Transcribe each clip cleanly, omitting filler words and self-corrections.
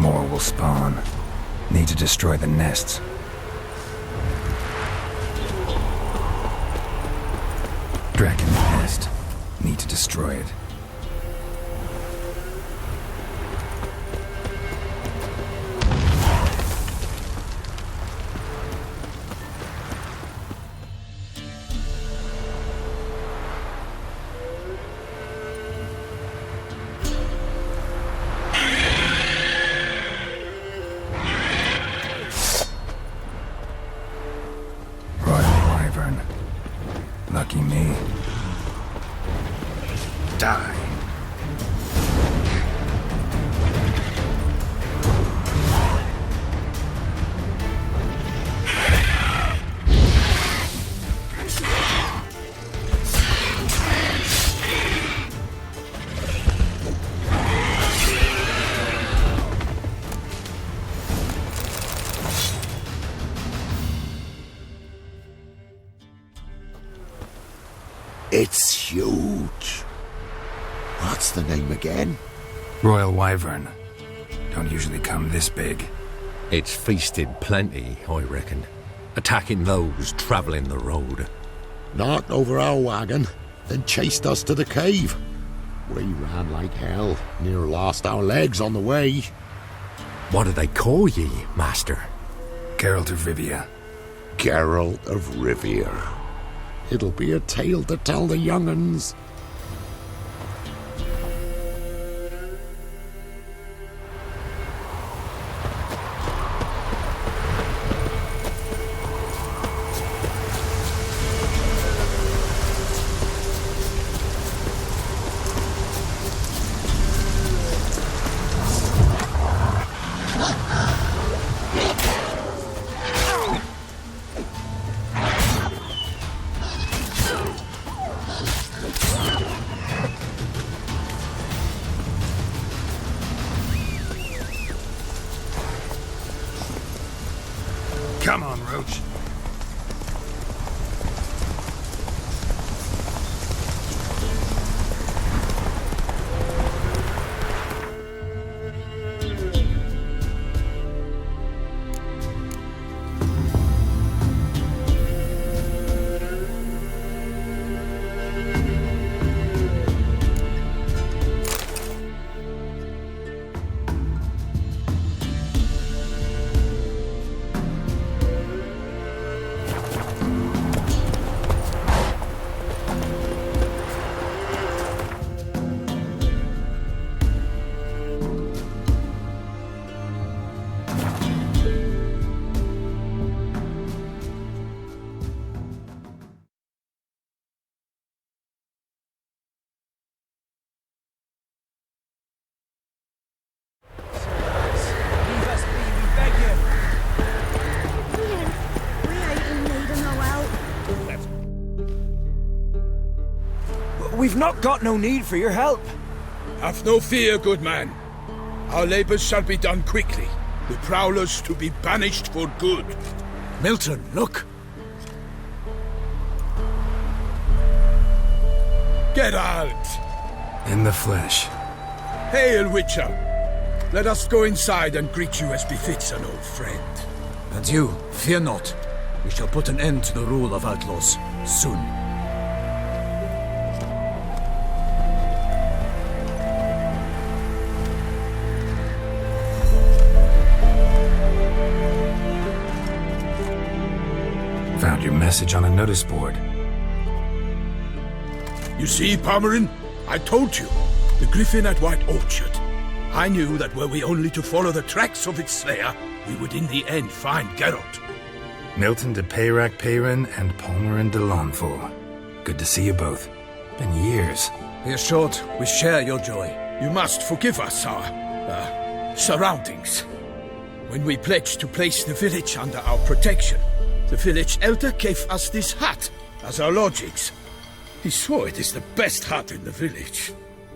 More will spawn. Need to destroy the nests. Dragon nest. Need to destroy it. Lucky me. Die. It's huge. What's the name again? Royal Wyvern. Don't usually come this big. It's feasted plenty, I reckon. Attacking those travelling the road. Knocked over our wagon, then chased us to the cave. We ran like hell, near lost our legs on the way. What do they call ye, master? Geralt of Rivia. Geralt of Rivia. It'll be a tale to tell the young'uns. Come on, Roach. We've not got no need for your help. Have no fear, good man. Our labors shall be done quickly. The prowlers to be banished for good. Milton, look. Geralt! In the flesh. Hail, Witcher! Let us go inside and greet you as befits an old friend. And you, fear not. We shall put an end to the rule of outlaws, soon. Found your message on a notice board. You see, Palmerin? I told you. The griffin at White Orchard. I knew that were we only to follow the tracks of its slayer, we would in the end find Geralt. Milton de Peyrac Peyrin and Palmerin de Lawnful. Good to see you both. Been years. Be assured, we share your joy. You must forgive us our, surroundings. When we pledged to place the village under our protection, the village elder gave us this hut as our lodgings. He swore it is the best hut in the village.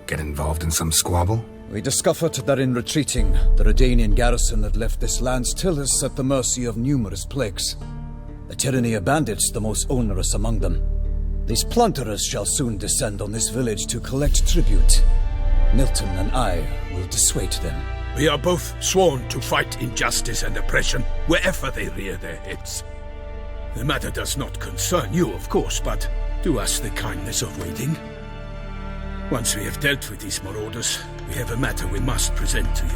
Get involved in some squabble? We discovered that in retreating, the Redanian garrison that left this land still is at the mercy of numerous plagues. The tyranny of bandits the most onerous among them. These plunderers shall soon descend on this village to collect tribute. Milton and I will dissuade them. We are both sworn to fight injustice and oppression wherever they rear their heads. The matter does not concern you, of course, but do us the kindness of waiting. Once we have dealt with these marauders, we have a matter we must present to you.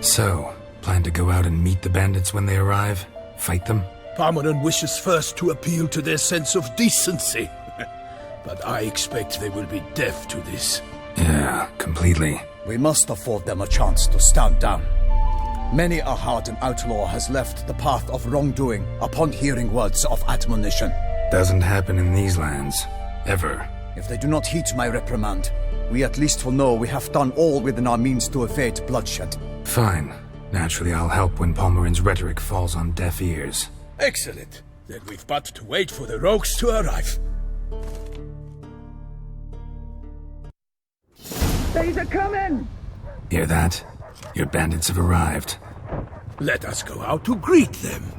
So, plan to go out and meet the bandits when they arrive? Fight them? Parmeran wishes first to appeal to their sense of decency. But I expect they will be deaf to this. Yeah, completely. We must afford them a chance to stand down. Many a hardened outlaw has left the path of wrongdoing upon hearing words of admonition. Doesn't happen in these lands. Ever. If they do not heed my reprimand, we at least will know we have done all within our means to evade bloodshed. Fine. Naturally, I'll help when Palmerin's rhetoric falls on deaf ears. Excellent. Then we've but to wait for the rogues to arrive. They's a coming! Hear that? Your bandits have arrived. Let us go out to greet them.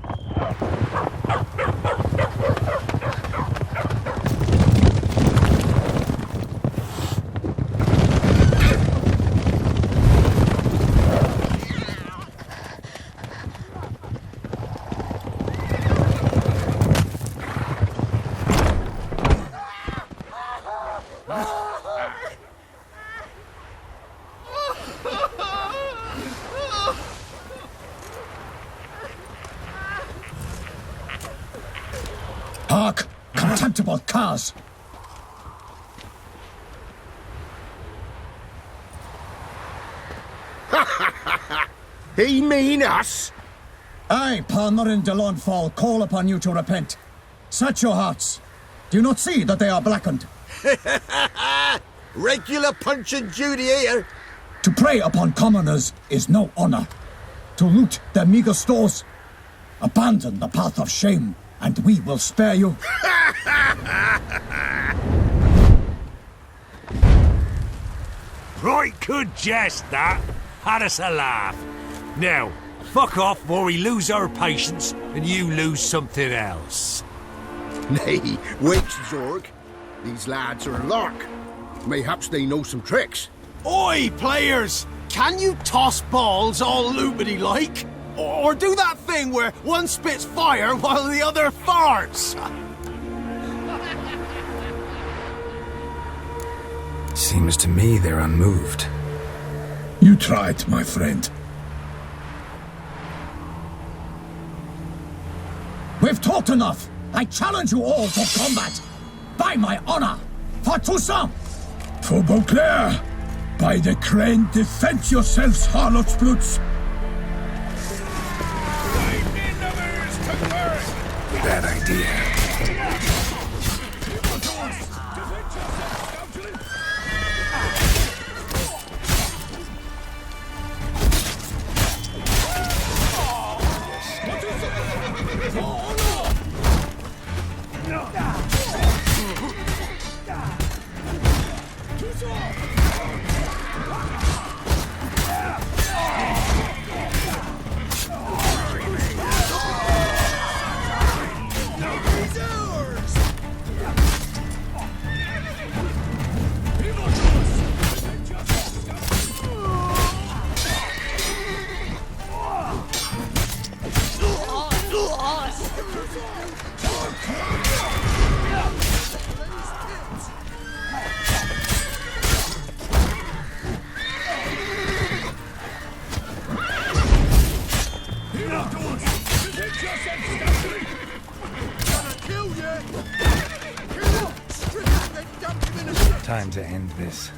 Hark! Contemptible curs! He mean us? I, Palmerin de Launfal, call upon you to repent. Set your hearts. Do you not see that they are blackened? Regular Punch and Judy here. To prey upon commoners is no honor. To loot their meager stores, abandon the path of shame, and we will spare you. Right good jest, that. Had us a laugh. Now, fuck off or we lose our patience and you lose something else. Nay, wait, Zorg. These lads are a lark. Mayhaps they know some tricks. Oi, players! Can you toss balls all loopity-like? Or do that thing where one spits fire while the other farts? Seems to me they're unmoved. You tried, my friend. We've talked enough. I challenge you all to combat. By my honor, for Toussaint! For Beauclair! By the crane, defend yourselves, harlots bloods! Bad idea. Time to end this.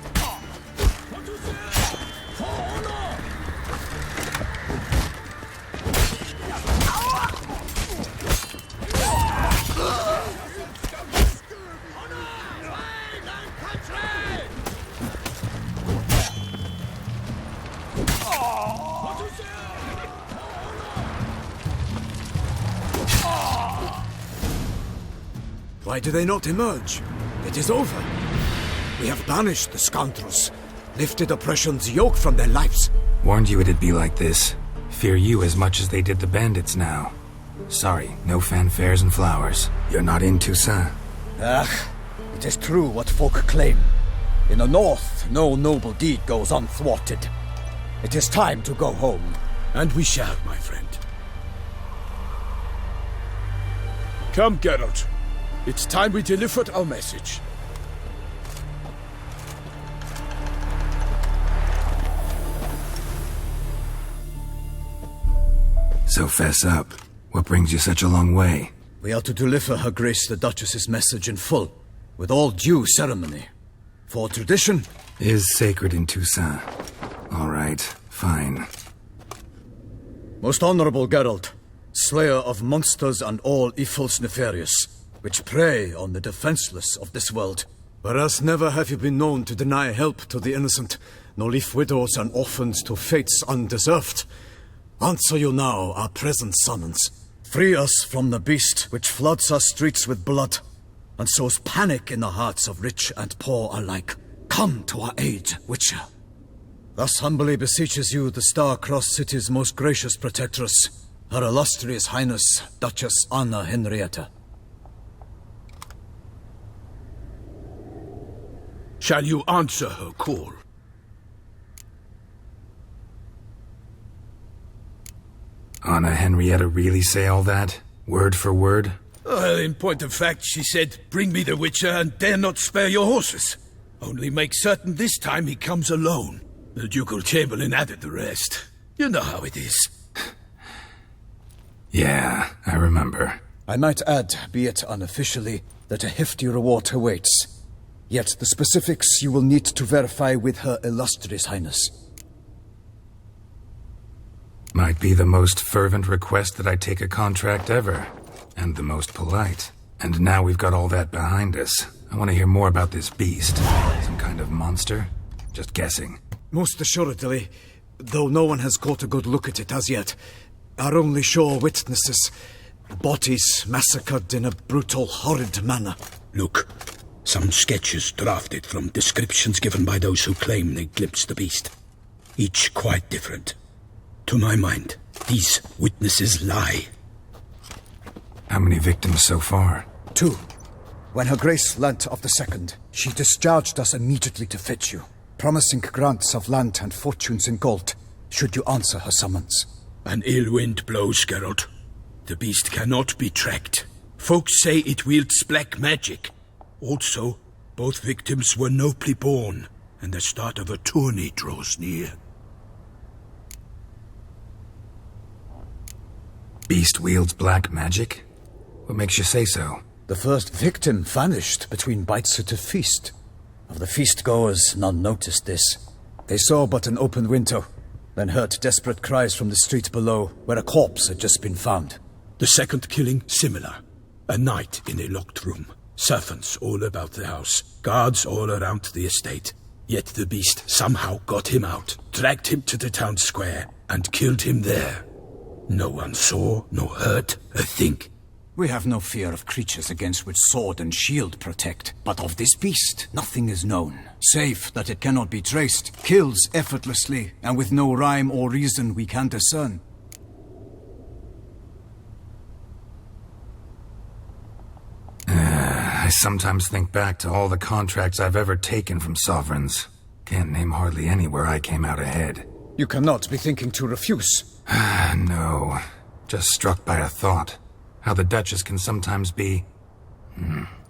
Why do they not emerge? It is over. We have banished the scoundrels, lifted oppression's yoke from their lives. Warned you it'd be like this. Fear you as much as they did the bandits now. Sorry, no fanfares and flowers. You're not in Toussaint. Ah, it is true what folk claim. In the north, no noble deed goes unthwarted. It is time to go home. And we shall, my friend. Come, Geralt. It's time we delivered our message. So fess up. What brings you such a long way? We are to deliver Her Grace the Duchess's message in full, with all due ceremony. For tradition Is sacred in Toussaint. All right, fine. Most honorable Geralt, slayer of monsters and all evils nefarious, which prey on the defenseless of this world. Whereas never have you been known to deny help to the innocent, nor leave widows and orphans to fates undeserved. Answer you now our present summons. Free us from the beast which floods our streets with blood, and sows panic in the hearts of rich and poor alike. Come to our aid, Witcher. Thus humbly beseeches you the Star-Crossed City's most gracious protectress, Her Illustrious Highness, Duchess Anna Henrietta. Shall you answer her call? Anna Henrietta really say all that? Word for word? Well, in point of fact, she said, "Bring me the Witcher and dare not spare your horses. Only make certain this time he comes alone." The Ducal Chamberlain added the rest. You know how it is. Yeah, I remember. I might add, be it unofficially, that a hefty reward awaits. Yet the specifics you will need to verify with Her Illustrious Highness. Might be the most fervent request that I take a contract ever. And the most polite. And now we've got all that behind us. I want to hear more about this beast. Some kind of monster? Just guessing. Most assuredly, though no one has caught a good look at it as yet. Our only sure witnesses. Bodies massacred in a brutal, horrid manner. Look, some sketches drafted from descriptions given by those who claim they glimpsed the beast. Each quite different. To my mind, these witnesses lie. How many victims so far? 2. When Her Grace learnt of the second, she discharged us immediately to fetch you, promising grants of land and fortunes in gold, should you answer her summons. An ill wind blows, Geralt. The beast cannot be tracked. Folks say it wields black magic. Also, both victims were nobly born, and the start of a tourney draws near. Beast wields black magic? What makes you say so? The first victim vanished between bites at a feast. Of the feast-goers, none noticed this. They saw but an open window, then heard desperate cries from the street below, where a corpse had just been found. The second killing, similar. A night in a locked room. Servants all about the house. Guards all around the estate. Yet the beast somehow got him out, dragged him to the town square, and killed him there. No one saw, nor heard a thing. We have no fear of creatures against which sword and shield protect. But of this beast, nothing is known. Save that it cannot be traced, kills effortlessly, and with no rhyme or reason we can discern. I sometimes think back to all the contracts I've ever taken from sovereigns. Can't name hardly any where I came out ahead. You cannot be thinking to refuse. No. Just struck by a thought. How the Duchess can sometimes be...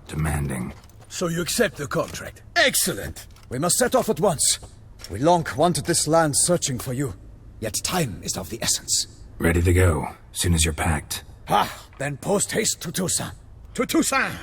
demanding. So you accept the contract. Excellent! We must set off at once. We long wanted this land searching for you. Yet time is of the essence. Ready to go, soon as you're packed. Then post haste to Toussaint. To Toussaint!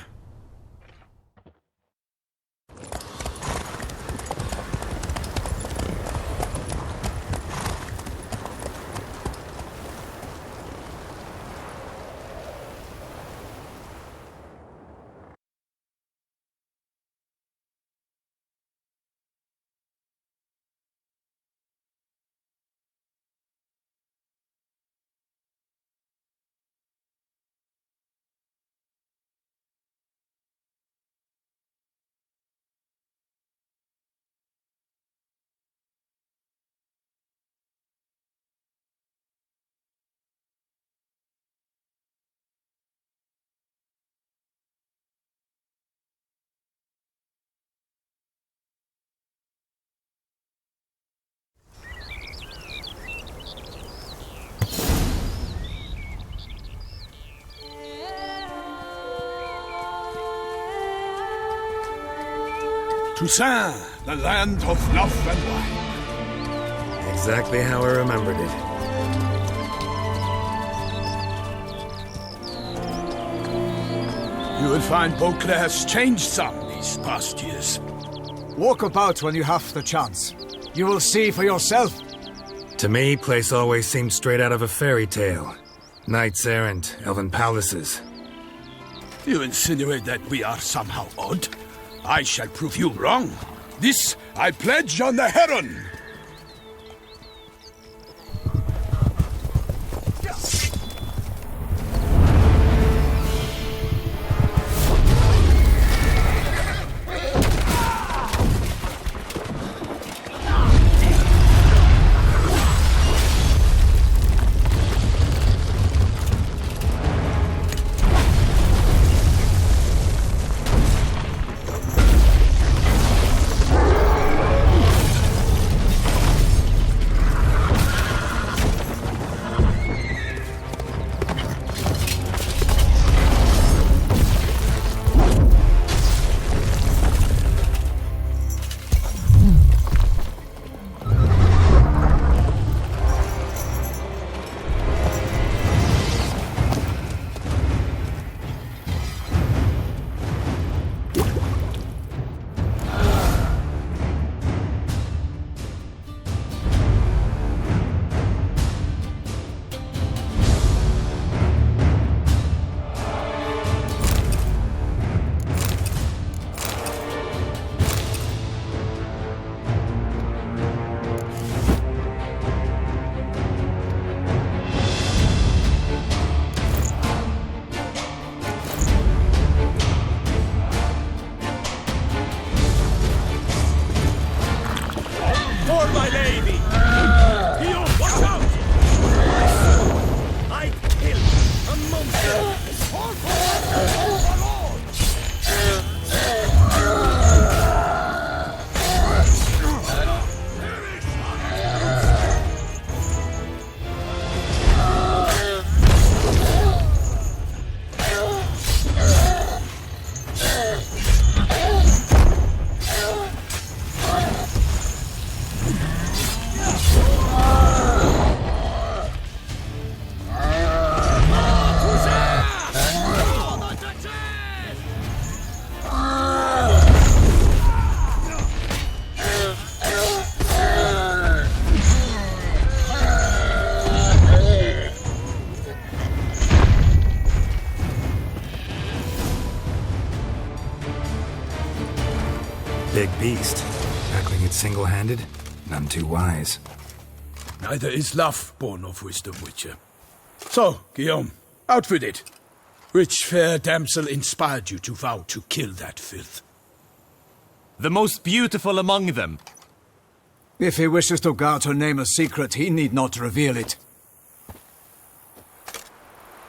Toussaint, the land of love and wine. Exactly how I remembered it. You will find Beauclair has changed some these past years. Walk about when you have the chance. You will see for yourself. To me, place always seemed straight out of a fairy tale. Knights errant, elven palaces. You insinuate that we are somehow odd? I shall prove you wrong. This I pledge on the Heron. My lady! You watch out! I killed a monster! All for my lord! Big beast. Tackling it single-handed? None too wise. Neither is love born of wisdom, Witcher. So, Guillaume, out with it. Which fair damsel inspired you to vow to kill that filth? The most beautiful among them. If he wishes to guard her name a secret, he need not reveal it.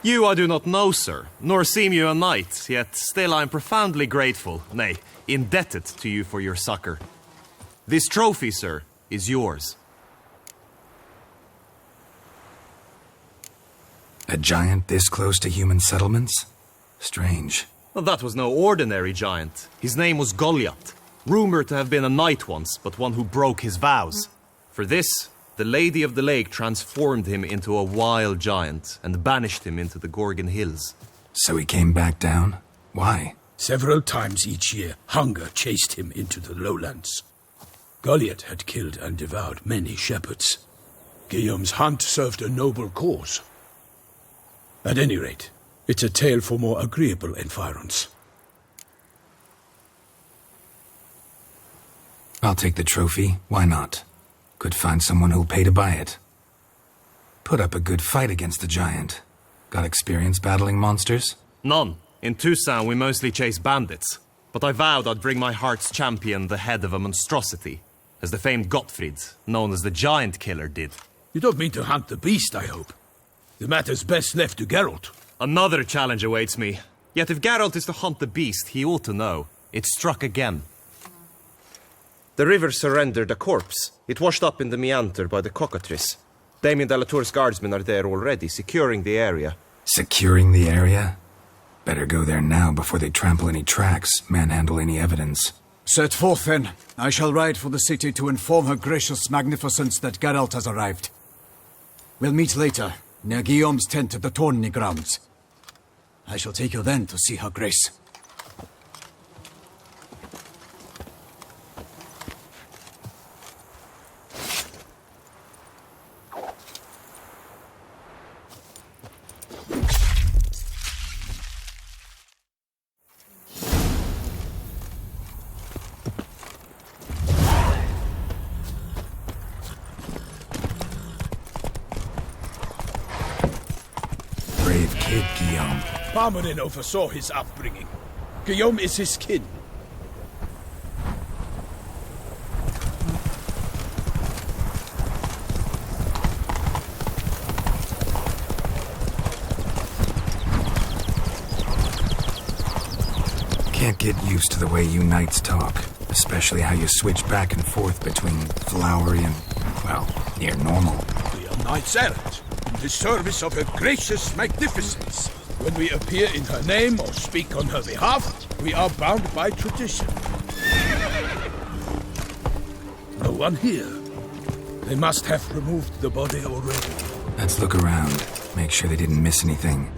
You I do not know, sir, nor seem you a knight, yet still I am profoundly grateful, nay, indebted to you for your succor. This trophy, sir, is yours. A giant this close to human settlements? Strange. Well, that was no ordinary giant. His name was Goliath, rumored to have been a knight once, but one who broke his vows. For this, the Lady of the Lake transformed him into a wild giant and banished him into the Gorgon Hills. So he came back down? Why? Several times each year, hunger chased him into the lowlands. Goliath had killed and devoured many shepherds. Guillaume's hunt served a noble cause. At any rate, it's a tale for more agreeable environs. I'll take the trophy. Why not? Could find someone who'll pay to buy it. Put up a good fight against the giant. Got experience battling monsters? None. In Toussaint, we mostly chase bandits. But I vowed I'd bring my heart's champion the head of a monstrosity, as the famed Gottfried, known as the Giant Killer, did. You don't mean to hunt the beast, I hope. The matter's best left to Geralt. Another challenge awaits me. Yet if Geralt is to hunt the beast, he ought to know. It struck again. The river surrendered a corpse. It washed up in the meander by the cockatrice. Damien de la Tour's guardsmen are there already, securing the area. Securing the area? Better go there now before they trample any tracks, manhandle any evidence. Set forth, then. I shall ride for the city to inform her gracious magnificence that Geralt has arrived. We'll meet later, near Guillaume's tent at the tourney grounds. I shall take you then to see her grace. Brave kid, Guillaume. Parmanin oversaw his upbringing. Guillaume is his kin. Can't get used to the way you knights talk, especially how you switch back and forth between flowery and, well, near normal. We are knights errant, in the service of her gracious magnificence. When we appear in her name or speak on her behalf, we are bound by tradition. No one here. They must have removed the body already. Let's look around, make sure they didn't miss anything.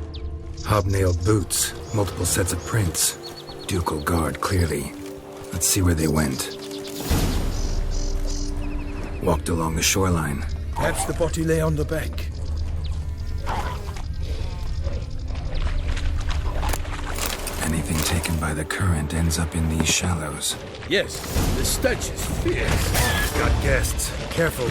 Hobnailed boots, multiple sets of prints. Ducal guard, clearly. Let's see where they went. Walked along the shoreline. Perhaps the body lay on the bank. Anything taken by the current ends up in these shallows. Yes, the stench is fierce. Got guests. Careful.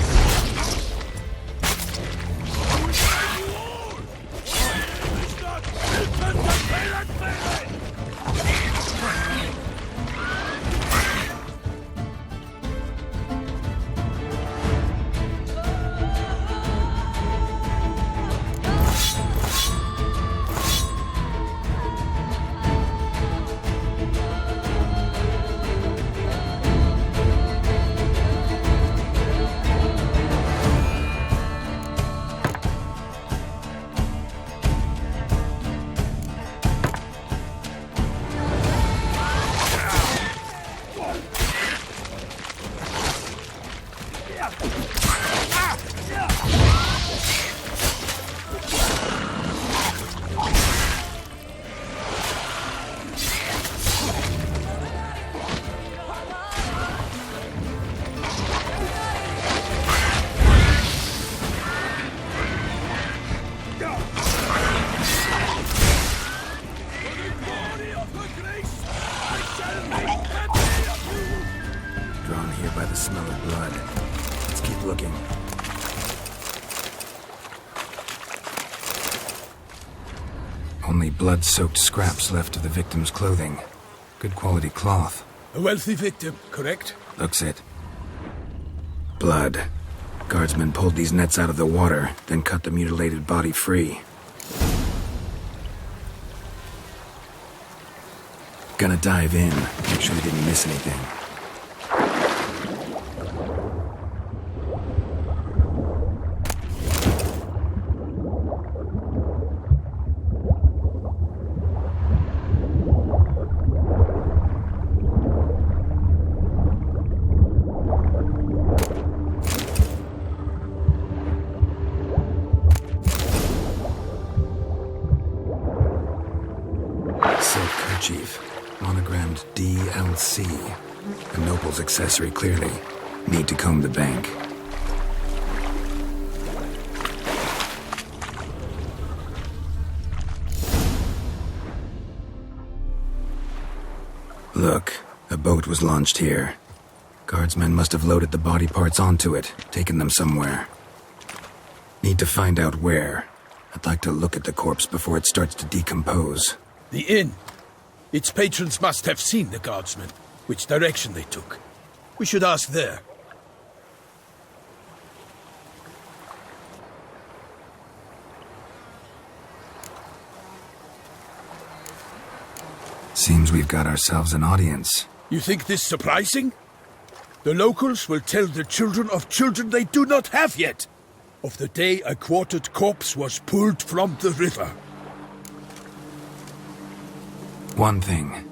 Drawn here by the smell of blood. Let's keep looking. Only blood-soaked scraps left of the victim's clothing. Good quality cloth. A wealthy victim, correct? Looks it. Blood. Guardsmen pulled these nets out of the water, then cut the mutilated body free. Gonna dive in, make sure they didn't miss anything. Silk kerchief, monogrammed DLC. A noble's accessory, clearly. Need to comb the bank. Look, a boat was launched here. Guardsmen must have loaded the body parts onto it, taken them somewhere. Need to find out where. I'd like to look at the corpse before it starts to decompose. The inn. Its patrons must have seen the guardsmen, which direction they took. We should ask there. Seems we've got ourselves an audience. You think this surprising? The locals will tell the children of children they do not have yet, of the day a quartered corpse was pulled from the river. One thing.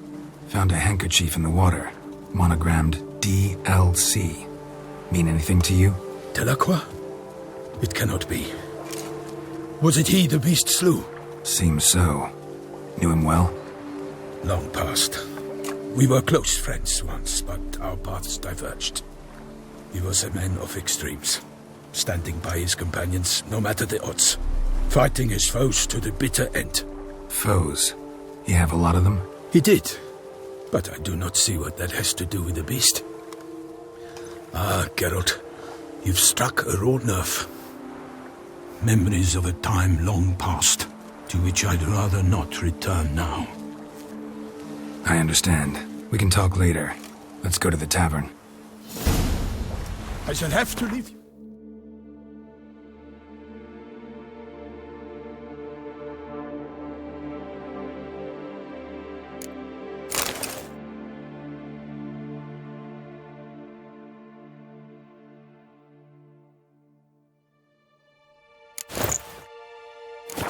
Found a handkerchief in the water. monogrammed DLC. Mean anything to you? Delacroix? It cannot be. Was it he the beast slew? Seems so. Knew him well? Long past. We were close friends once, but our paths diverged. He was a man of extremes, standing by his companions no matter the odds, fighting his foes to the bitter end. Foes? You have a lot of them? He did, but I do not see what that has to do with the beast. Ah, Geralt, you've struck a raw nerve. Memories of a time long past, to which I'd rather not return now. I understand. We can talk later. Let's go to the tavern. I shall have to leave you.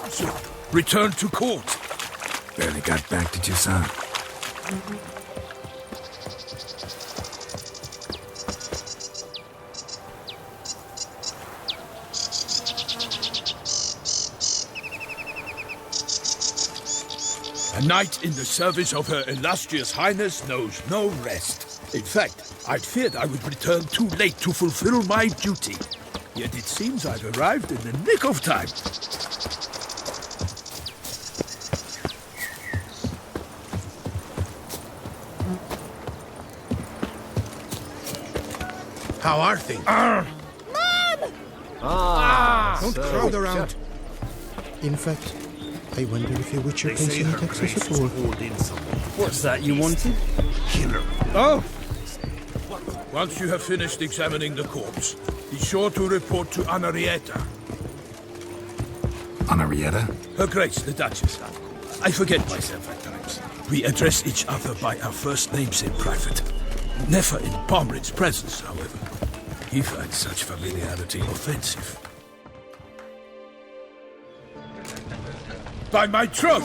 So, return to court. Barely got back to Toussaint. A knight in the service of Her Illustrious Highness knows no rest. In fact, I'd feared I would return too late to fulfill my duty. Yet it seems I've arrived in the nick of time. How are things? Don't Crowd around. In fact, I wonder if your Witcher can see access at all. What's that you wanted? Oh! Once you have finished examining the corpse, be sure to report to Anarietta. Anarietta? Her Grace, the Duchess. I forget myself at times. We address each other by our first names in private. Never in Pomrin's presence, however. He finds such familiarity offensive. By my troth!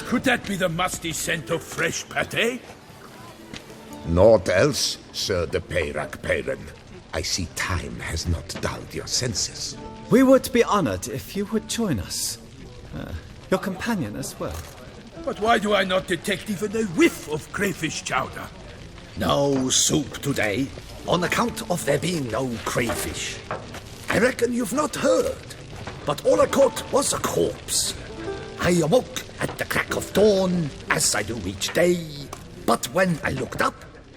Could that be the musty scent of fresh pâté? Naught else, Sir de Peyrac Peyran. I see time has not dulled your senses. We would be honored if you would join us. Your companion as well. But why do I not detect even a whiff of crayfish chowder? No soup today, on account of there being no crayfish. I reckon you've not heard, but all I caught was a corpse. I awoke at the crack of dawn, as I do each day, but when I looked up,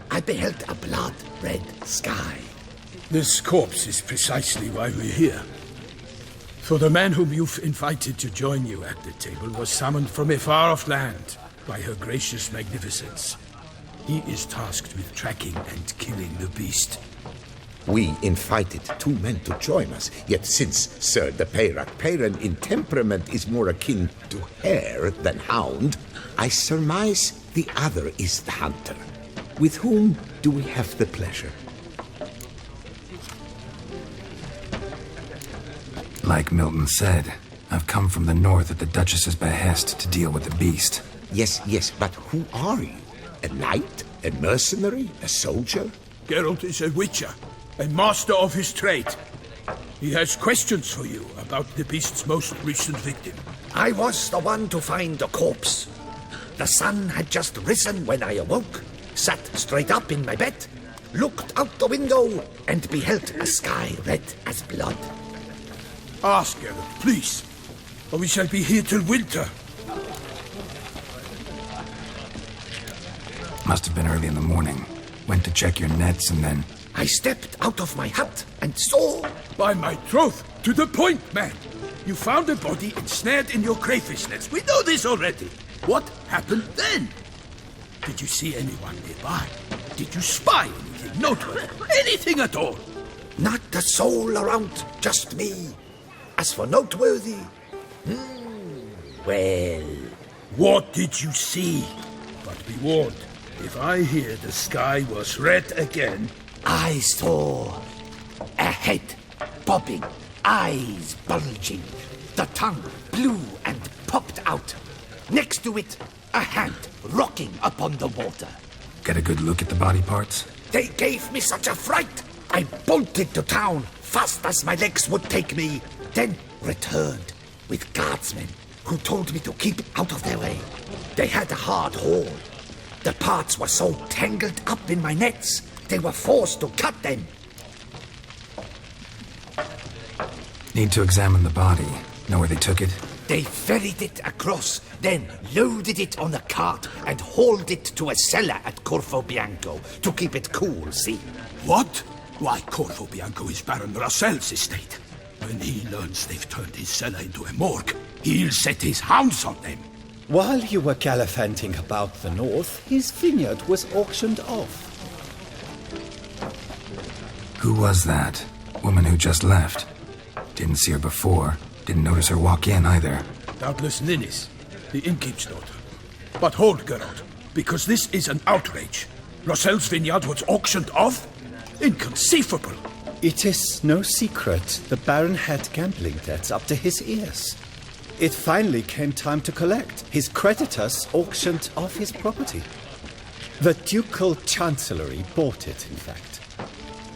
I beheld a blood-red sky. This corpse is precisely why we're here. For the man whom you've invited to join you at the table was summoned from a far-off land by her gracious magnificence. He is tasked with tracking and killing the beast. We invited two men to join us, yet since Sir de Peyrac Peyran in temperament is more akin to hare than hound, I surmise the other is the hunter. With whom do we have the pleasure? Like Milton said, I've come from the north at the Duchess's behest to deal with the beast. Yes, but who are you? A knight? A mercenary? A soldier? Geralt is a witcher, a master of his trade. He has questions for you about the beast's most recent victim. I was the one to find the corpse. The sun had just risen when I awoke, sat straight up in my bed, looked out the window, and beheld a sky red as blood. Ask, Geralt, please, or we shall be here till winter. Must have been early in the morning. Went to check your nets and then... I stepped out of my hut and saw... By my troth, to the point, man. You found a body ensnared in your crayfish nets. We know this already. What happened then? Did you see anyone nearby? Did you spy anything noteworthy? Anything at all? Not a soul around, just me. As for noteworthy... well... What did you see? But be warned, if I hear the sky was red again... I saw a head popping, eyes bulging, the tongue blew and popped out. Next to it, a hand rocking upon the water. Get a good look at the body parts? They gave me such a fright. I bolted to town fast as my legs would take me, then returned with guardsmen who told me to keep out of their way. They had a hard haul. The parts were so tangled up in my nets, they were forced to cut them. Need to examine the body. Know where they took it? They ferried it across, then loaded it on a cart and hauled it to a cellar at Corvo Bianco to keep it cool, see? What? Why, Corvo Bianco is Baron Russell's estate. When he learns they've turned his cellar into a morgue, he'll set his hounds on them. While you were gallivanting about the north, his vineyard was auctioned off. Who was that? Woman who just left. Didn't see her before. Didn't notice her walk in either. Doubtless Ninnis, the innkeep's daughter. But hold, Geralt, because this is an outrage. Russell's vineyard was auctioned off? Inconceivable. It is no secret the Baron had gambling debts up to his ears. It finally came time to collect. His creditors auctioned off his property. The Ducal Chancellery bought it, in fact.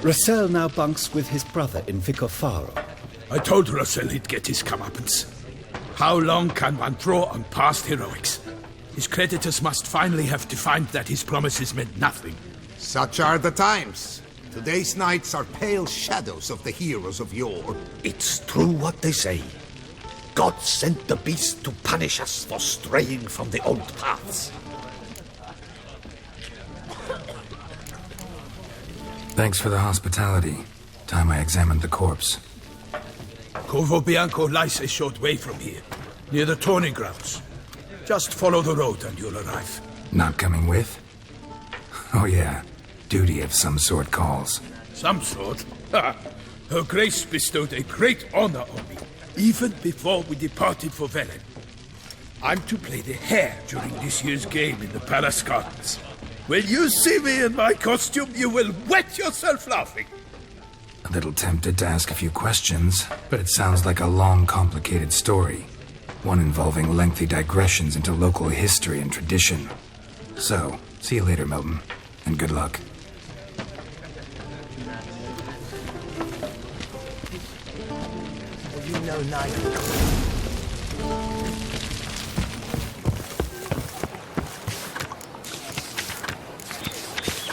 Russell now bunks with his brother in Vicofaro. I told Russell he'd get his comeuppance. How long can one throw on past heroics? His creditors must finally have defined that his promises meant nothing. Such are the times. Today's knights are pale shadows of the heroes of yore. It's true what they say. God sent the beast to punish us for straying from the old paths. Thanks for the hospitality. Time I examined the corpse. Corvo Bianco lies a short way from here, near the tourney grounds. Just follow the road and you'll arrive. Not coming with? Oh yeah, duty of some sort calls. Some sort? Ha! Her Grace bestowed a great honor on me, even before we departed for Velen. I'm to play the hare during this year's game in the Palace Gardens. When you see me in my costume, you will wet yourself laughing. A little tempted to ask a few questions, but it sounds like a long, complicated story. One involving lengthy digressions into local history and tradition. So, see you later, Milton, and good luck. You know neither.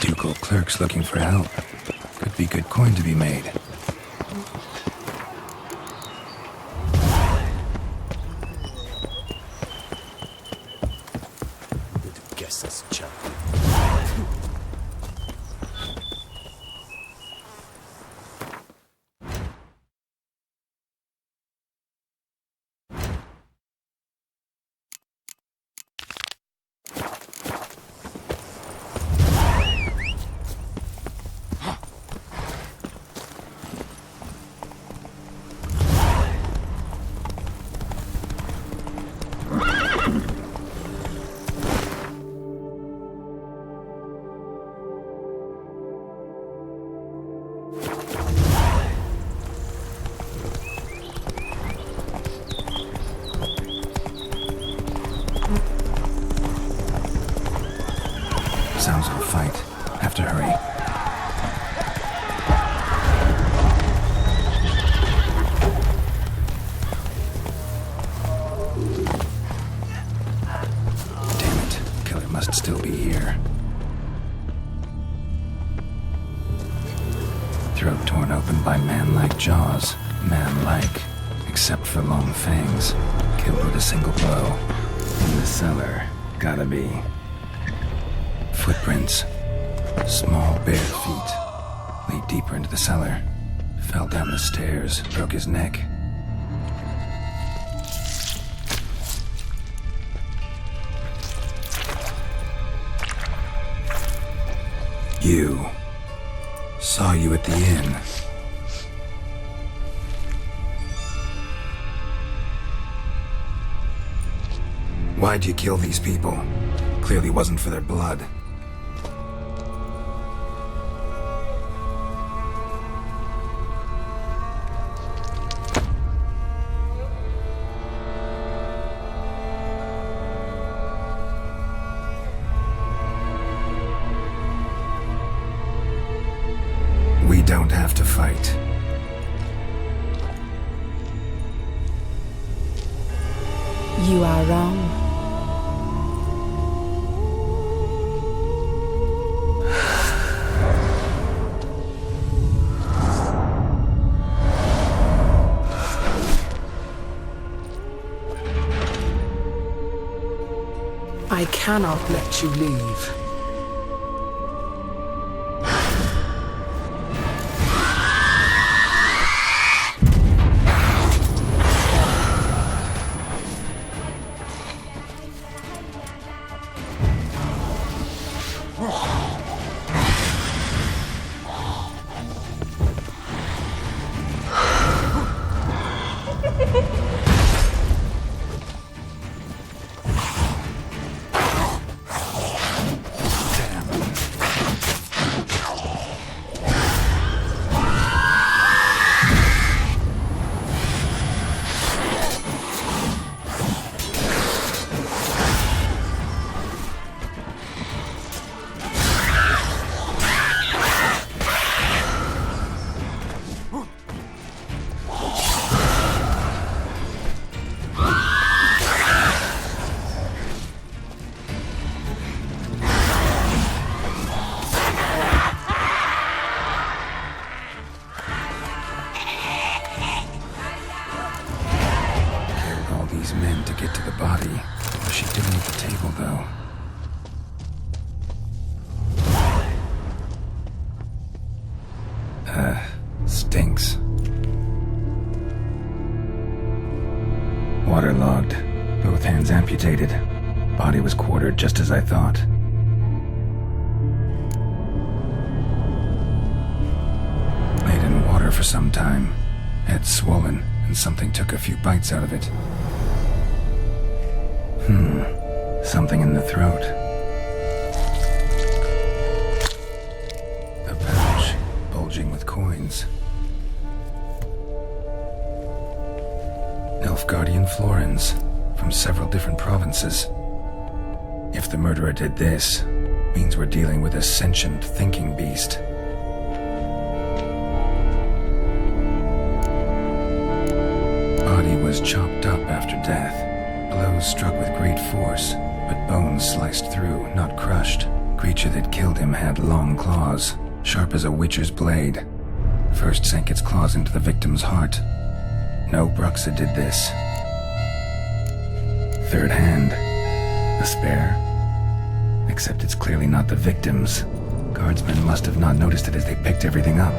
Ducal clerks looking for help. Could be good coin to be made. Guess that's a chap. Sounds of a fight. Have to hurry. Damn it. Killer must still be here. Throat torn open by man-like jaws. Man-like. Except for long fangs. Killed with a single blow. In the cellar. Gotta be. Footprints. Small, bare feet. Lead deeper into the cellar. Fell down the stairs, broke his neck. You. Saw you at the inn. Why'd you kill these people? Clearly wasn't for their blood. I cannot let you leave. Men to get to the body. What's she doing at the table, though? Stinks. Waterlogged. Both hands amputated. Body was quartered just as I thought. Laid in water for some time. Head swollen, and something took a few bites out of it. Something in the throat. A pouch, bulging with coins. Nilfgaardian florins, from several different provinces. If the murderer did this, means we're dealing with a sentient, thinking beast. Body was chopped up after death. Blows struck with great force, but bones sliced through, not crushed. Creature that killed him had long claws, sharp as a witcher's blade. First sank its claws into the victim's heart. No Bruxa did this. Third hand. A spare. Except it's clearly not the victim's. Guardsmen must have not noticed it as they picked everything up.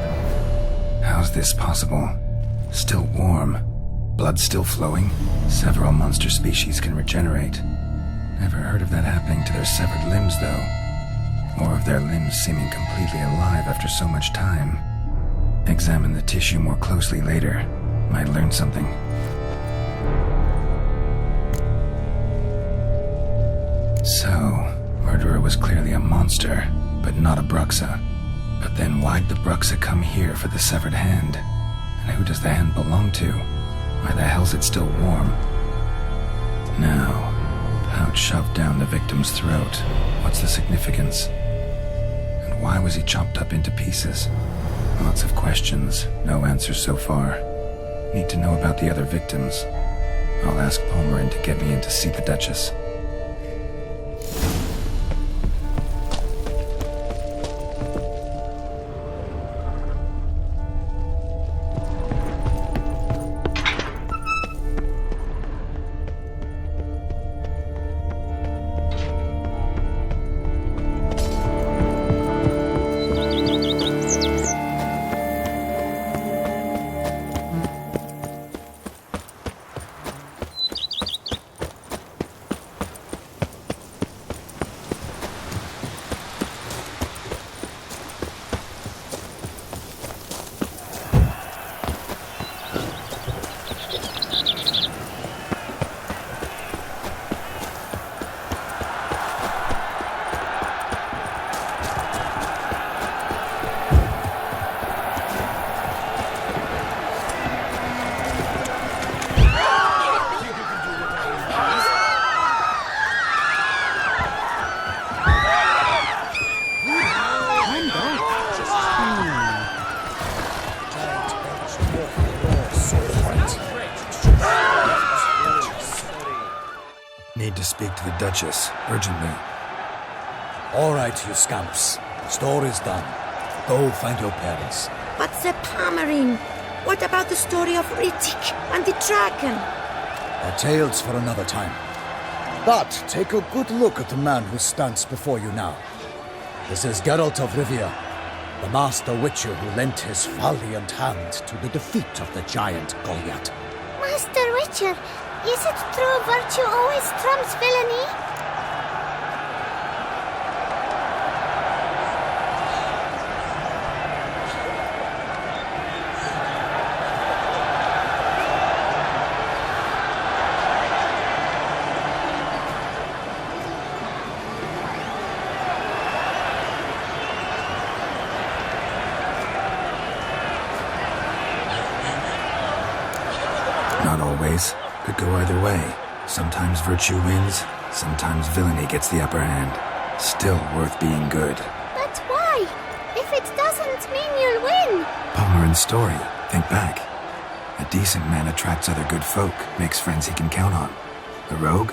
How's this possible? Still warm. Blood still flowing? Several monster species can regenerate. Never heard of that happening to their severed limbs, though. Or of their limbs seeming completely alive after so much time. Examine the tissue more closely later. Might learn something. So, murderer was clearly a monster, but not a Bruxa. But then why'd the Bruxa come here for the severed hand? And who does the hand belong to? Why the hell's it still warm? Now, pouch shoved down the victim's throat. What's the significance? And why was he chopped up into pieces? Lots of questions, no answers so far. Need to know about the other victims. I'll ask Palmerin to get me in to see the Duchess. Need to speak to the Duchess, urgently. All right, you scamps. Story's done. Go find your parents. But Sir Palmerin, what about the story of Riddick and the dragon? Our tales for another time. But take a good look at the man who stands before you now. This is Geralt of Rivia, the master witcher who lent his valiant hand to the defeat of the giant Goliath. Master Witcher, is it true virtue always trumps villainy? Not always. Could go either way. Sometimes virtue wins, sometimes villainy gets the upper hand. Still worth being good. But why? If it doesn't mean you'll win. Palmer and Story. Think back. A decent man attracts other good folk, makes friends he can count on. A rogue?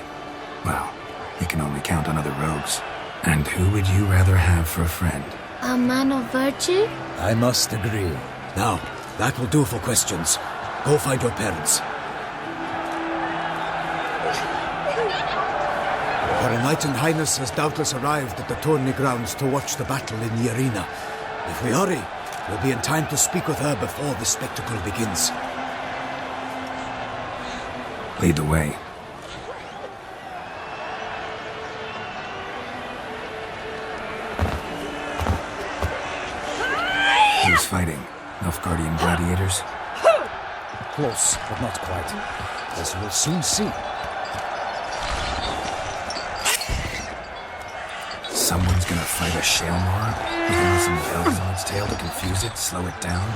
Well, he can only count on other rogues. And who would you rather have for a friend? A man of virtue? I must agree. Now, that will do for questions. Go find your parents. Her Enlightened Highness has doubtless arrived at the tourney grounds to watch the battle in the arena. If we hurry, we'll be in time to speak with her before the spectacle begins. Lead the way. Who's fighting? Nilfgaardian gladiators? Close, but not quite. As we'll soon see. Someone's gonna fight a Shaelmar? With some bells on its tail to confuse it, slow it down?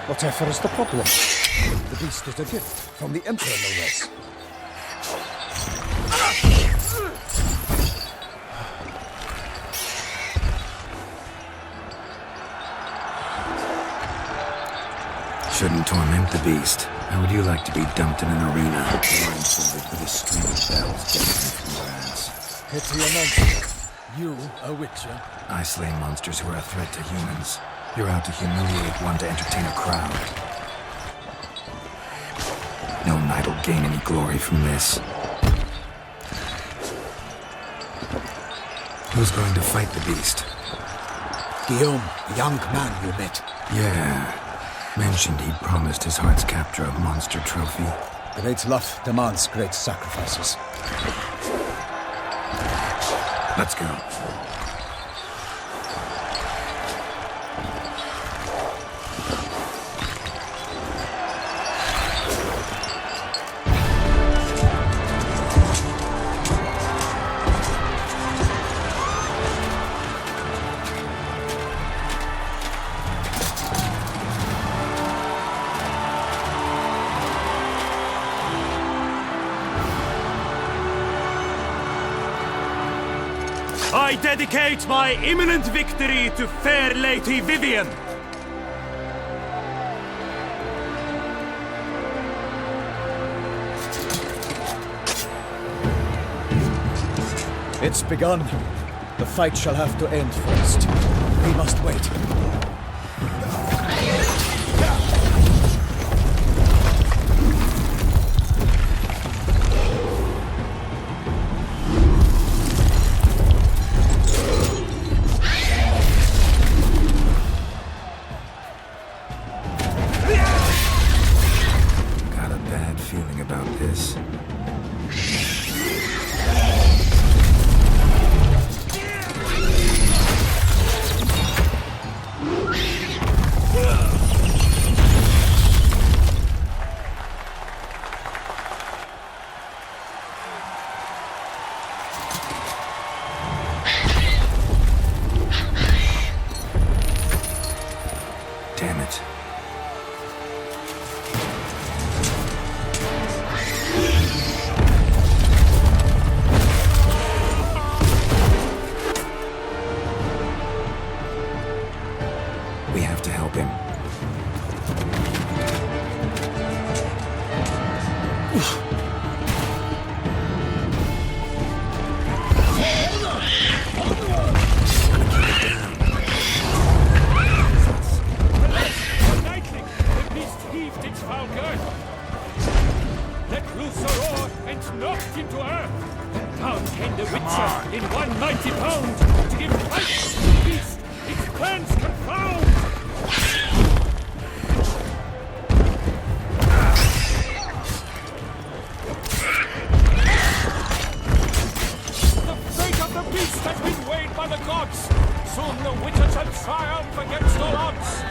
Whatever is the problem? The beast is a gift from the Emperor, no less. Shouldn't torment the beast. How would you like to be dumped in an arena, blindfolded with a string of bells dangling from your ass? Pity a monster. You, a witcher? I slay monsters who are a threat to humans. You're out to humiliate one to entertain a crowd. No knight will gain any glory from this. Who's going to fight the beast? Guillaume, the young man you met. Yeah. Mentioned he'd promised his heart's capture a monster trophy. Great love demands great sacrifices. Let's go. I dedicate my imminent victory to fair Lady Vivian. It's begun. The fight shall have to end first. We must wait. in one mighty pound to give life to the beast, its plans confound! The fate of the beast has been weighed by the gods! Soon the Witcher shall triumph against all odds!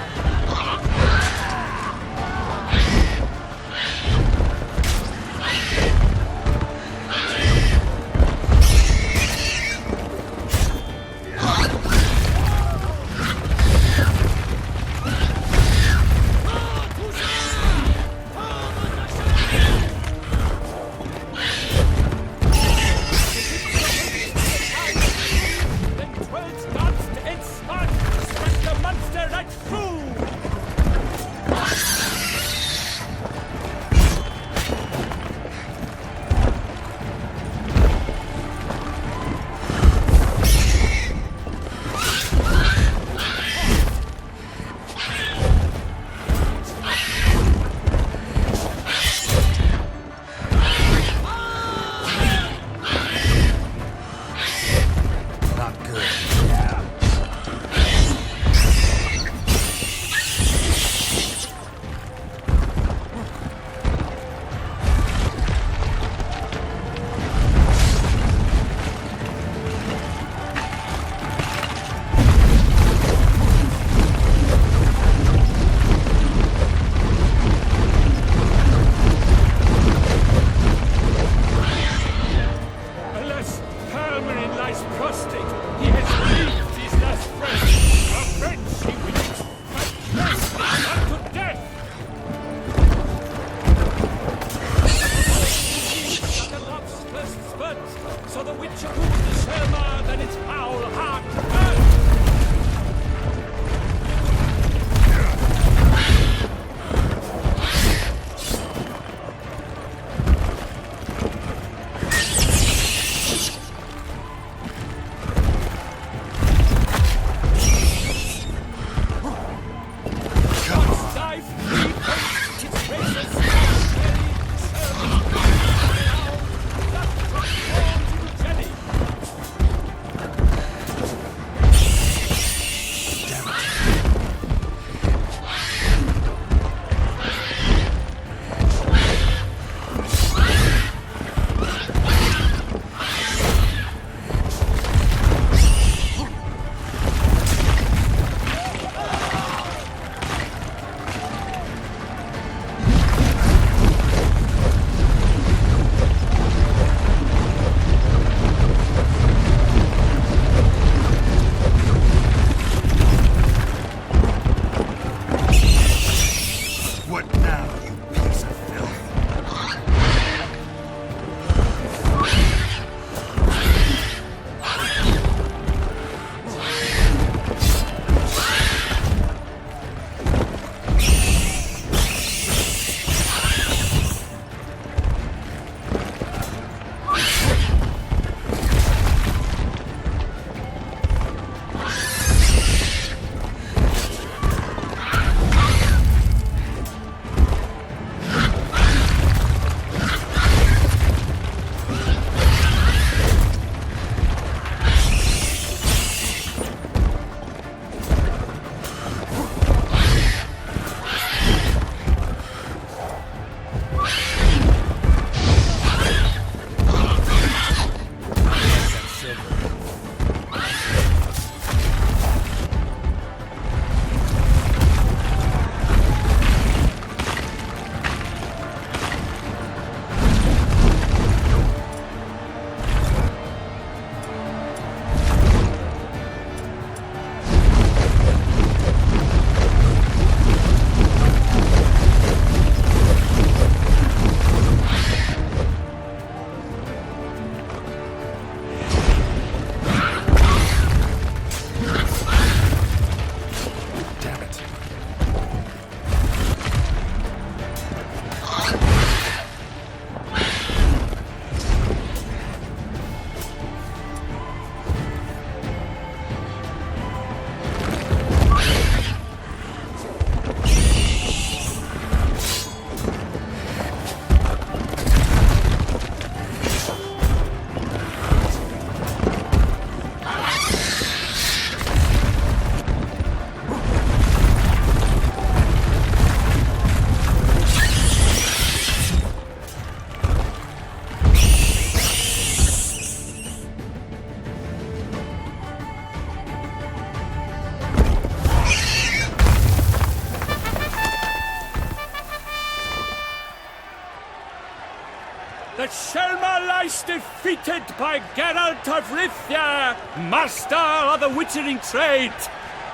defeated by Geralt of Rivia, master of the witchering trade.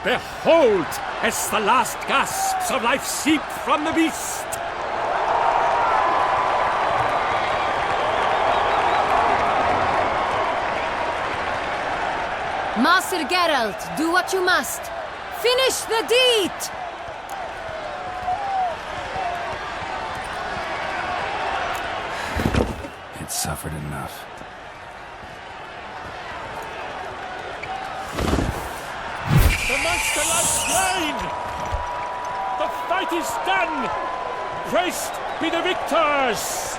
Behold, as the last gasps of life seep from the beast. Master Geralt, do what you must. Finish the deed! It suffered enough. The monster lies slain! The fight is done! Praised be the victors!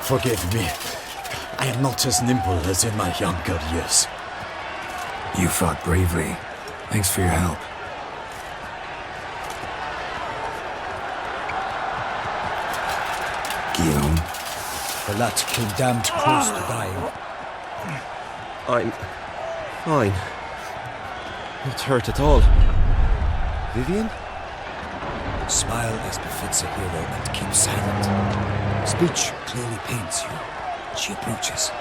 Forgive me. I am not as nimble as in my younger years. You fought bravely. Thanks for your help. Guillaume? The lad came damned close to dying. I'm fine. Not hurt at all. Vivian? Smile as befits a hero and keep silent. Speech clearly pains you. She approaches.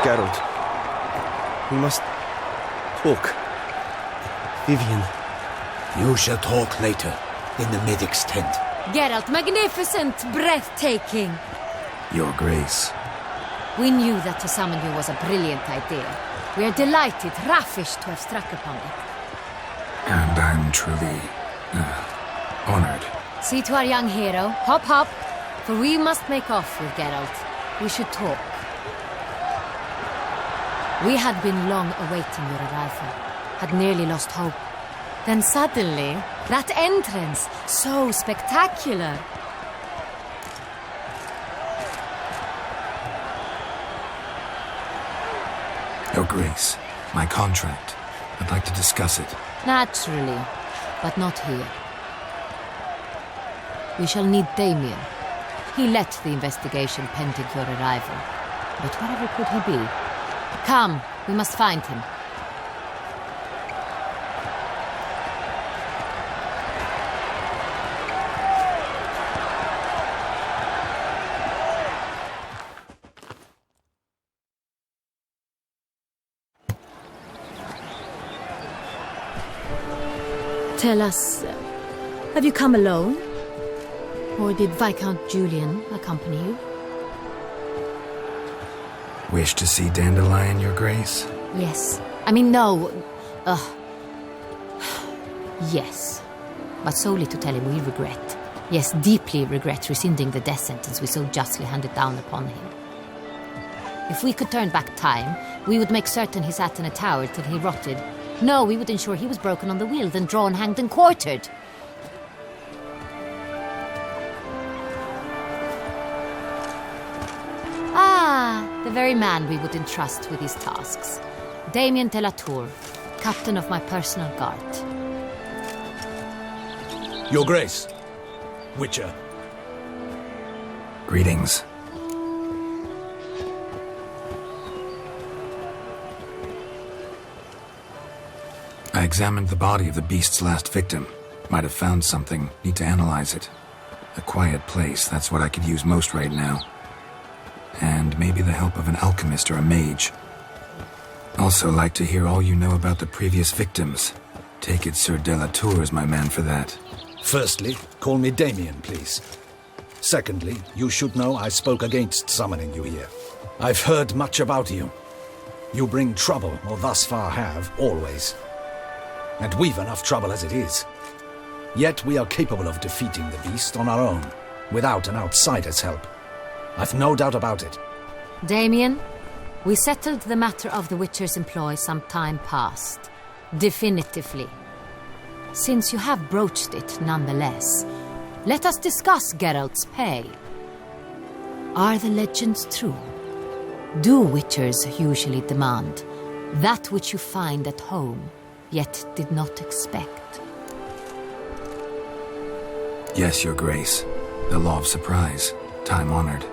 Geralt. We must talk. Vivian. You shall talk later, in the medic's tent. Geralt, magnificent, breathtaking. Your Grace. We knew that to summon you was a brilliant idea. We are delighted, ravished to have struck upon it. And I'm truly honored. See to our young hero. Hop, hop. For we must make off with Geralt. We should talk. We had been long awaiting your arrival. Had nearly lost hope. Then suddenly, that entrance, so spectacular. Your Grace, my contract. I'd like to discuss it. Naturally, but not here. We shall need Damien. He led the investigation pending your arrival. But wherever could he be? Come, we must find him. Tell us, have you come alone? Or did Viscount Julian accompany you? Wish to see Dandelion, Your Grace? Yes. I mean, no. Yes. But solely to tell him we regret. Yes, deeply regret rescinding the death sentence we so justly handed down upon him. If we could turn back time, we would make certain he sat in a tower till he rotted. No, we would ensure he was broken on the wheel, then drawn, hanged, and quartered. The very man we would entrust with these tasks. Damien de la Tour, captain of my personal guard. Your Grace, Witcher. Greetings. I examined the body of the beast's last victim. Might have found something. Need to analyze it. A quiet place, that's what I could use most right now. And maybe the help of an alchemist or a mage. Also like to hear all you know about the previous victims. Take it Sir de la Tour is my man for that. Firstly, call me Damien, please. Secondly, you should know I spoke against summoning you here. I've heard much about you. You bring trouble, or thus far have, always. And we've enough trouble as it is. Yet we are capable of defeating the beast on our own, without an outsider's help. I've no doubt about it. Damien, we settled the matter of the Witcher's employ some time past. Definitively. Since you have broached it nonetheless, let us discuss Geralt's pay. Are the legends true? Do Witchers usually demand that which you find at home, yet did not expect? Yes, Your Grace. The law of surprise. Time-honored.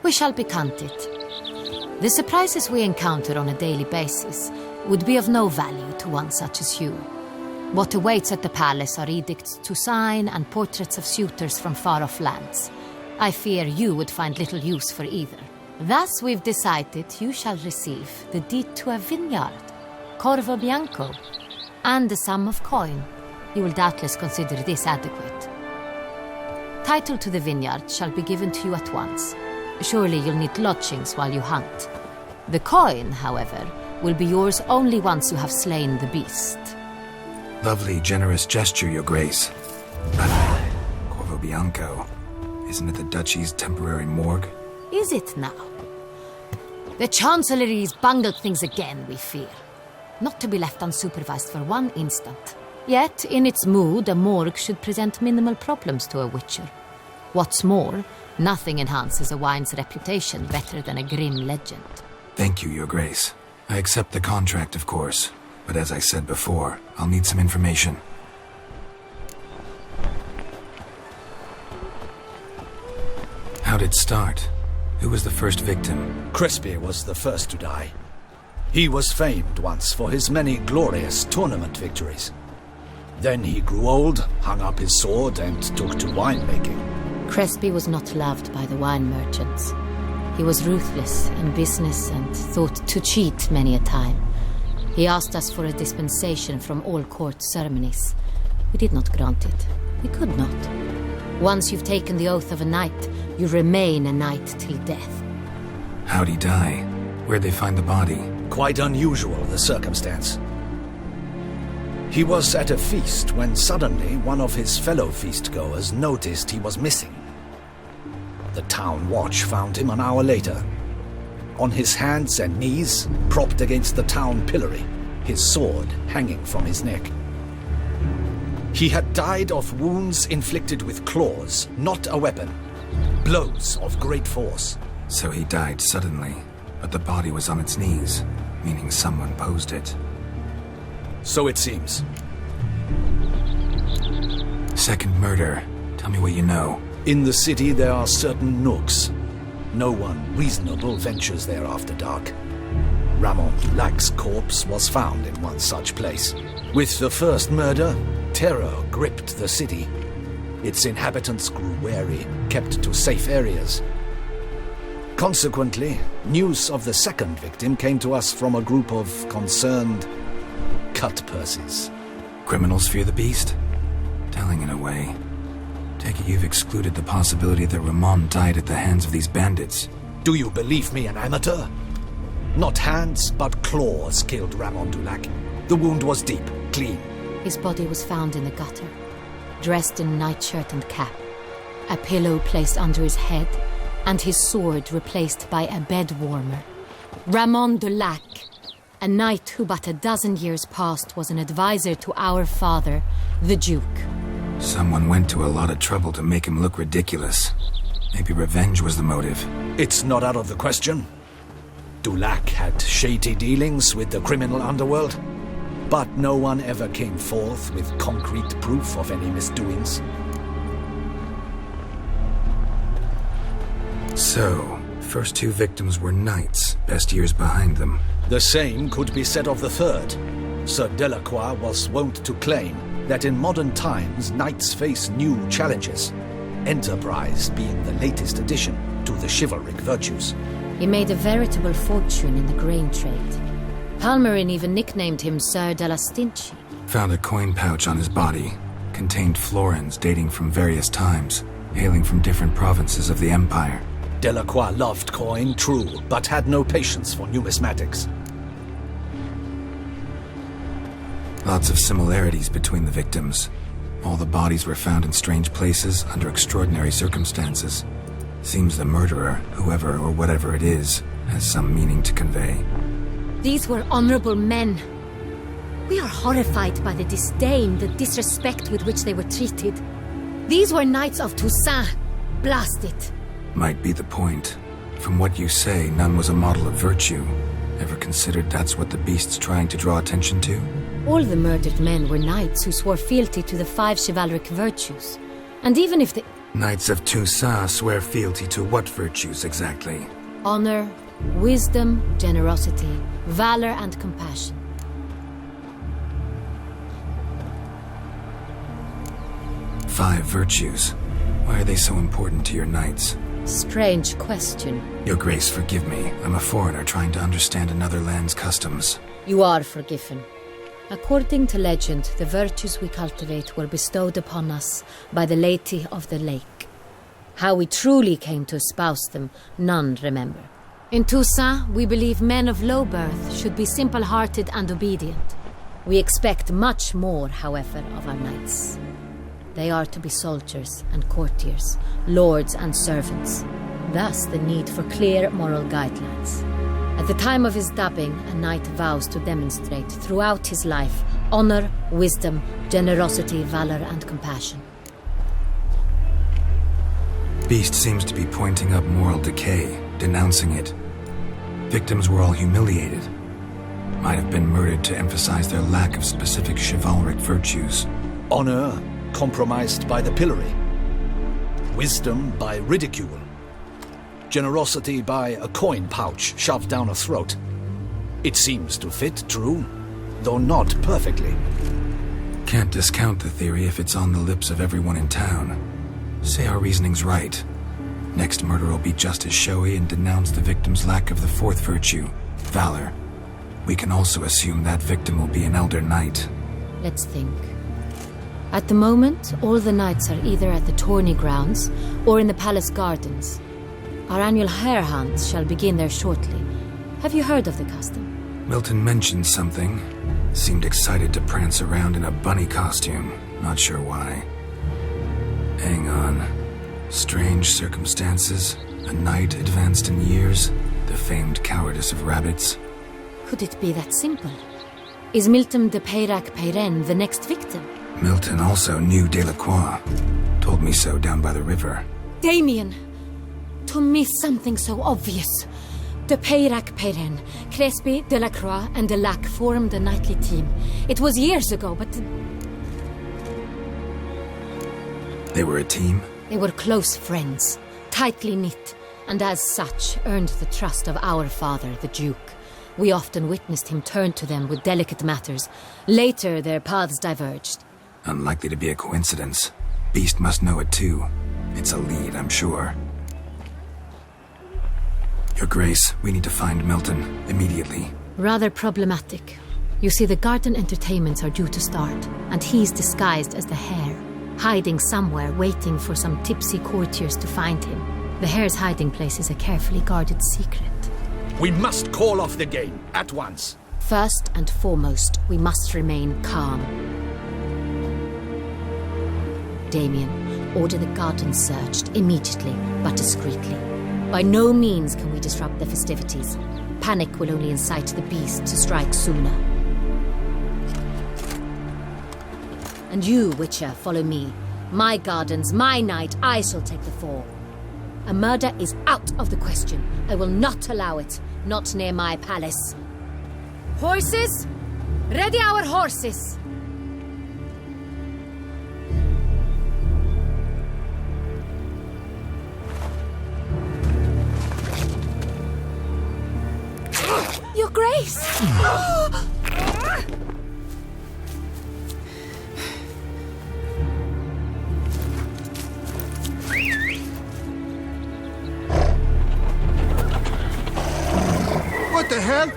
We shall be content. The surprises we encounter on a daily basis would be of no value to one such as you. What awaits at the palace are edicts to sign and portraits of suitors from far-off lands. I fear you would find little use for either. Thus we've decided you shall receive the deed to a vineyard, Corvo Bianco, and a sum of coin. You will doubtless consider this adequate. Title to the vineyard shall be given to you at once. Surely you'll need lodgings while you hunt. The coin, however, will be yours only once you have slain the beast. Lovely, generous gesture, Your Grace. But Corvo Bianco, isn't it the Duchy's temporary morgue? Is it now? The Chancellery's bungled things again, we fear. Not to be left unsupervised for one instant. Yet, in its mood, a morgue should present minimal problems to a witcher. What's more, nothing enhances a wine's reputation better than a grim legend. Thank you, Your Grace. I accept the contract, of course. But as I said before, I'll need some information. How'd it start? Who was the first victim? Crespi was the first to die. He was famed once for his many glorious tournament victories. Then he grew old, hung up his sword, and took to winemaking. Crespi was not loved by the wine merchants. He was ruthless in business and thought to cheat many a time. He asked us for a dispensation from all court ceremonies. We did not grant it. We could not. Once you've taken the oath of a knight, you remain a knight till death. How'd he die? Where'd they find the body? Quite unusual, the circumstance. He was at a feast when suddenly one of his fellow feastgoers noticed he was missing. The town watch found him an hour later. On his hands and knees, propped against the town pillory, his sword hanging from his neck. He had died of wounds inflicted with claws, not a weapon. Blows of great force. So he died suddenly, but the body was on its knees, meaning someone posed it. So it seems. Second murder. Tell me what you know. In the city there are certain nooks. No one reasonable ventures there after dark. Ramon Dulac's corpse was found in one such place. With the first murder, terror gripped the city. Its inhabitants grew wary, kept to safe areas. Consequently, news of the second victim came to us from a group of concerned cut-purses. Criminals fear the beast? Telling in a way. Take it you've excluded the possibility that Ramon died at the hands of these bandits. Do you believe me an amateur? Not hands, but claws killed Ramon Dulac. The wound was deep, clean. His body was found in the gutter, dressed in nightshirt and cap, a pillow placed under his head, and his sword replaced by a bed warmer. Ramon Dulac, a knight who but a dozen years past was an advisor to our father, the Duke. Someone went to a lot of trouble to make him look ridiculous. Maybe revenge was the motive. It's not out of the question. Dulac had shady dealings with the criminal underworld, but no one ever came forth with concrete proof of any misdoings. So, first two victims were knights, best years behind them. The same could be said of the third. Sir Delacroix was wont to claim that in modern times knights face new challenges, enterprise being the latest addition to the chivalric virtues. He made a veritable fortune in the grain trade. Palmerin even nicknamed him Sir de la Stinchi. Found a coin pouch on his body. Contained florins dating from various times, hailing from different provinces of the Empire. Delacroix loved coin, true, but had no patience for numismatics. Lots of similarities between the victims. All the bodies were found in strange places under extraordinary circumstances. Seems the murderer, whoever or whatever it is, has some meaning to convey. These were honorable men. We are horrified by the disdain, the disrespect with which they were treated. These were knights of Toussaint. Blast it. Might be the point. From what you say, none was a model of virtue. Ever considered that's what the beast's trying to draw attention to? All the murdered men were knights who swore fealty to the 5 chivalric virtues. And even if the... Knights of Toussaint swear fealty to what virtues exactly? Honor, Wisdom, generosity, valor, and compassion. Five virtues. Why are they so important to your knights? Strange question. Your Grace, forgive me. I'm a foreigner trying to understand another land's customs. You are forgiven. According to legend, the virtues we cultivate were bestowed upon us by the Lady of the Lake. How we truly came to espouse them, none remember. In Toussaint, we believe men of low birth should be simple-hearted and obedient. We expect much more, however, of our knights. They are to be soldiers and courtiers, lords and servants. Thus the need for clear moral guidelines. At the time of his dubbing, a knight vows to demonstrate throughout his life honor, wisdom, generosity, valor, and compassion. Beast seems to be pointing up moral decay, denouncing it. Victims were all humiliated. Might have been murdered to emphasize their lack of specific chivalric virtues. Honor compromised by the pillory. Wisdom by ridicule. Generosity by a coin pouch shoved down a throat. It seems to fit true, though not perfectly. Can't discount the theory if it's on the lips of everyone in town. Say our reasoning's right. Next murder will be just as showy and denounce the victim's lack of the fourth virtue, valor. We can also assume that victim will be an elder knight. Let's think. At the moment, all the knights are either at the tourney grounds or in the palace gardens. Our annual hare hunts shall begin there shortly. Have you heard of the custom? Milton mentioned something. Seemed excited to prance around in a bunny costume. Not sure why. Hang on. Strange circumstances. A knight advanced in years. The famed cowardice of rabbits. Could it be that simple? Is Milton de Peyrac-Peyren the next victim? Milton also knew Delacroix. Told me so down by the river. Damien! To miss something so obvious. De Peyrac-Peyren, Crespi, Delacroix, and Delac formed a knightly team. It was years ago, but... They were a team? They were close friends, tightly knit, and as such earned the trust of our father, the Duke. We often witnessed him turn to them with delicate matters. Later, their paths diverged. Unlikely to be a coincidence. Beast must know it too. It's a lead, I'm sure. Your Grace, we need to find Milton, immediately. Rather problematic. You see, the garden entertainments are due to start, and he's disguised as the hare, hiding somewhere, waiting for some tipsy courtiers to find him. The hare's hiding place is a carefully guarded secret. We must call off the game, at once. First and foremost, we must remain calm. Damien, order the garden searched immediately, but discreetly. By no means can we disrupt the festivities. Panic will only incite the beast to strike sooner. And you, Witcher, follow me. My gardens, my night, I shall take the fall. A murder is out of the question. I will not allow it. Not near my palace. Horses! Ready our horses! Your Grace! What the hell?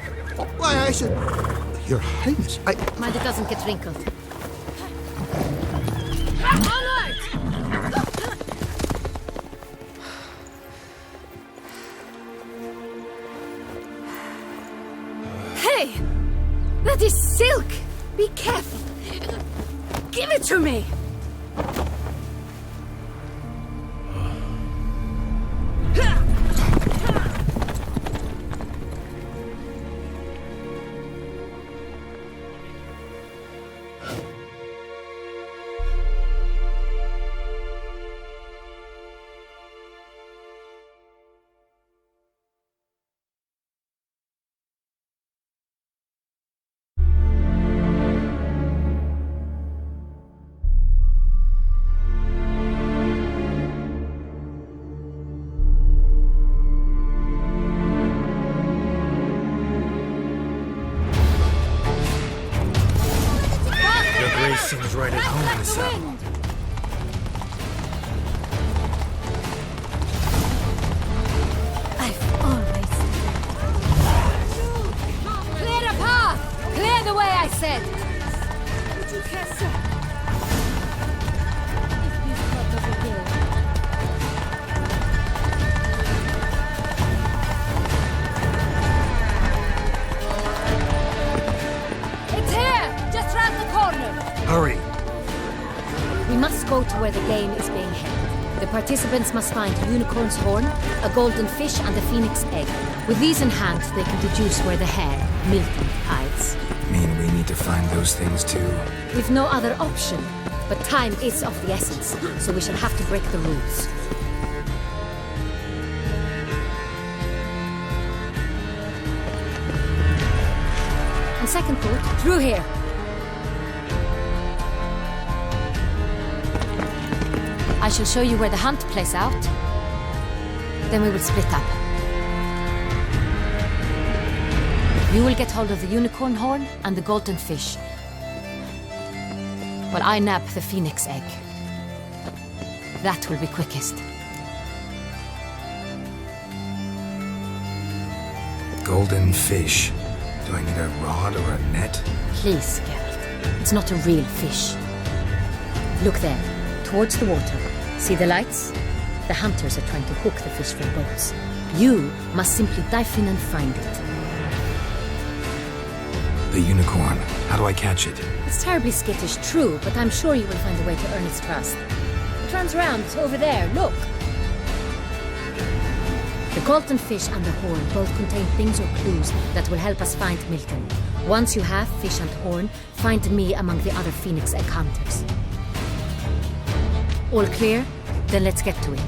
Why, I said... Your Highness, Mind it doesn't get wrinkled. Hey! That is silk! Be careful! Give it to me! Seems right at home in the saddle. I've always... Clear the path! Clear the way, I said! It's here! Just round the corner! Hurry! We must go to where the game is being held. The participants must find a unicorn's horn, a golden fish, and a phoenix egg. With these in hand, they can deduce where the hare, Milton, hides. Mean we need to find those things too? We've no other option. But time is of the essence, so we shall have to break the rules. On second thought, through here. I shall show you where the hunt plays out. Then we will split up. You will get hold of the unicorn horn and the golden fish, while I nab the phoenix egg. That will be quickest. Golden fish. Do I need a rod or a net? Please, Geralt. It's not a real fish. Look there, towards the water. See the lights? The hunters are trying to hook the fish from boats. You must simply dive in and find it. The unicorn. How do I catch it? It's terribly skittish, true, but I'm sure you will find a way to earn its trust. It runs around over there, look. The golden fish and the horn both contain things or clues that will help us find Milton. Once you have fish and horn, find me among the other phoenix egg hunters. All clear? Then let's get to it.